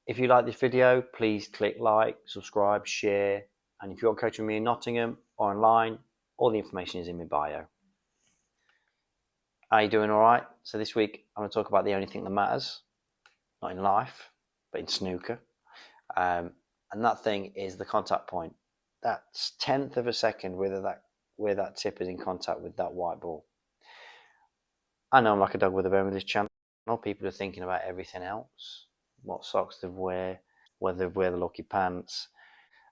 If you like this video, please click like, subscribe, share, and if you want coaching with me in Nottingham or online, all the information is in my bio. Are you doing all right? So this week I'm going to talk about the only thing that matters, not in life, but in snooker. And that thing is the contact point. That's 1/10 of a second where that tip is in contact with that white ball. I know I'm like a dog with a bone with this channel. People are thinking about everything else. What socks they wear, whether they wear the lucky pants,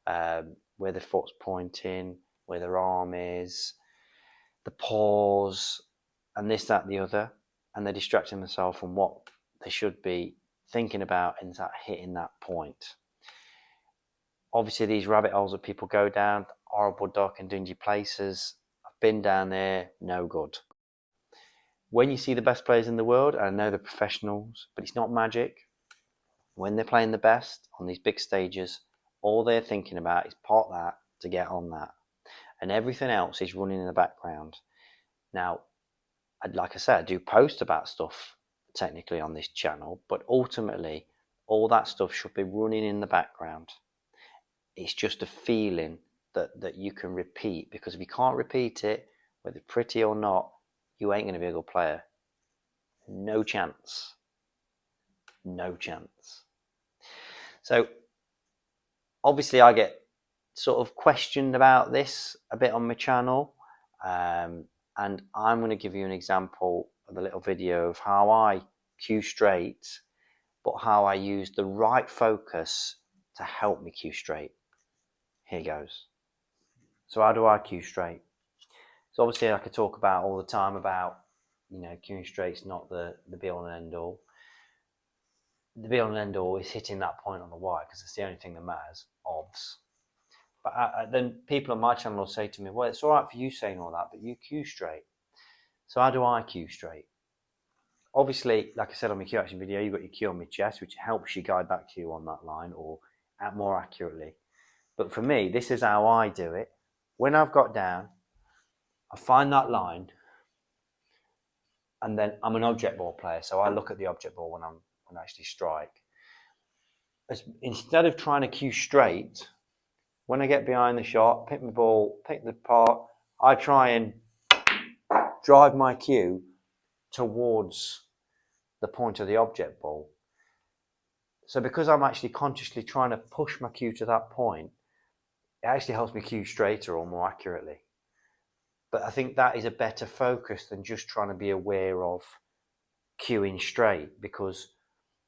where their foot's pointing, where their arm is, the pause, and this, that, the other. And they're distracting themselves from what they should be thinking about and that hitting that point. Obviously, these rabbit holes that people go down, horrible, dark and dingy places. I've been down there, no good. When you see the best players in the world, and I know they're professionals, but it's not magic. When they're playing the best on these big stages, all they're thinking about is pot that to get on that. And everything else is running in the background. Now, like I said, I do post about stuff technically on this channel, but ultimately, all that stuff should be running in the background. It's just a feeling that you can repeat, because if you can't repeat it, whether pretty or not, you ain't going to be a good player. No chance. No chance. So obviously I get sort of questioned about this a bit on my channel, and I'm going to give you an example of a little video of how I cue straight, but how I use the right focus to help me cue straight. Here goes. So how do I cue straight? So obviously I could talk about all the time about, cueing straight's not the be all and end all. The be all and end all is hitting that point on the white, because it's the only thing that matters, obvs. But then people on my channel will say to me, well, it's all right for you saying all that, but you cue straight. So how do I cue straight? Obviously, like I said on my cue action video, you've got your cue on my chest, which helps you guide that cue on that line, or more accurately. But for me, this is how I do it. When I've got down, I find that line, and then I'm an object ball player, so I look at the object ball when I actually strike. Instead of trying to cue straight, when I get behind the shot, pick my ball, pick the part, I try and drive my cue towards the point of the object ball. So because I'm actually consciously trying to push my cue to that point, it actually helps me cue straighter or more accurately. But I think that is a better focus than just trying to be aware of cueing straight, because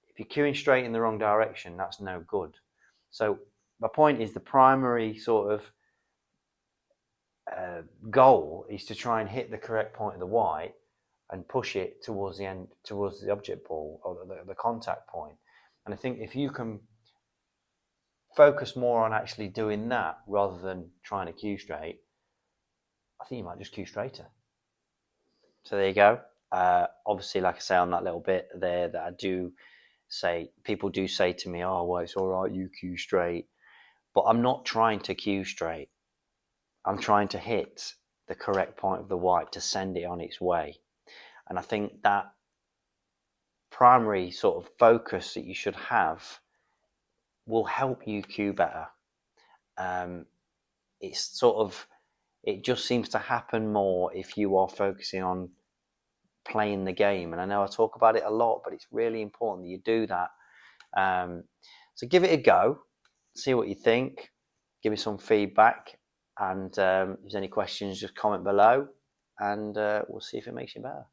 if you're cueing straight in the wrong direction, that's no good. So my point is, the primary sort of goal is to try and hit the correct point of the white and push it towards the end, towards the object ball, or the contact point. And I think if you can focus more on actually doing that rather than trying to cue straight, I think you might just cue straighter. So there you go. Obviously, like I say on that little bit there, that I do say, people do say to me, oh, well, it's all right, you cue straight. But I'm not trying to cue straight. I'm trying to hit the correct point of the white to send it on its way. And I think that primary sort of focus that you should have will help you cue better. It just seems to happen more if you are focusing on playing the game. And I know I talk about it a lot, but it's really important that you do that. So give it a go, see what you think, give me some feedback, and if there's any questions, just comment below, and we'll see if it makes you better.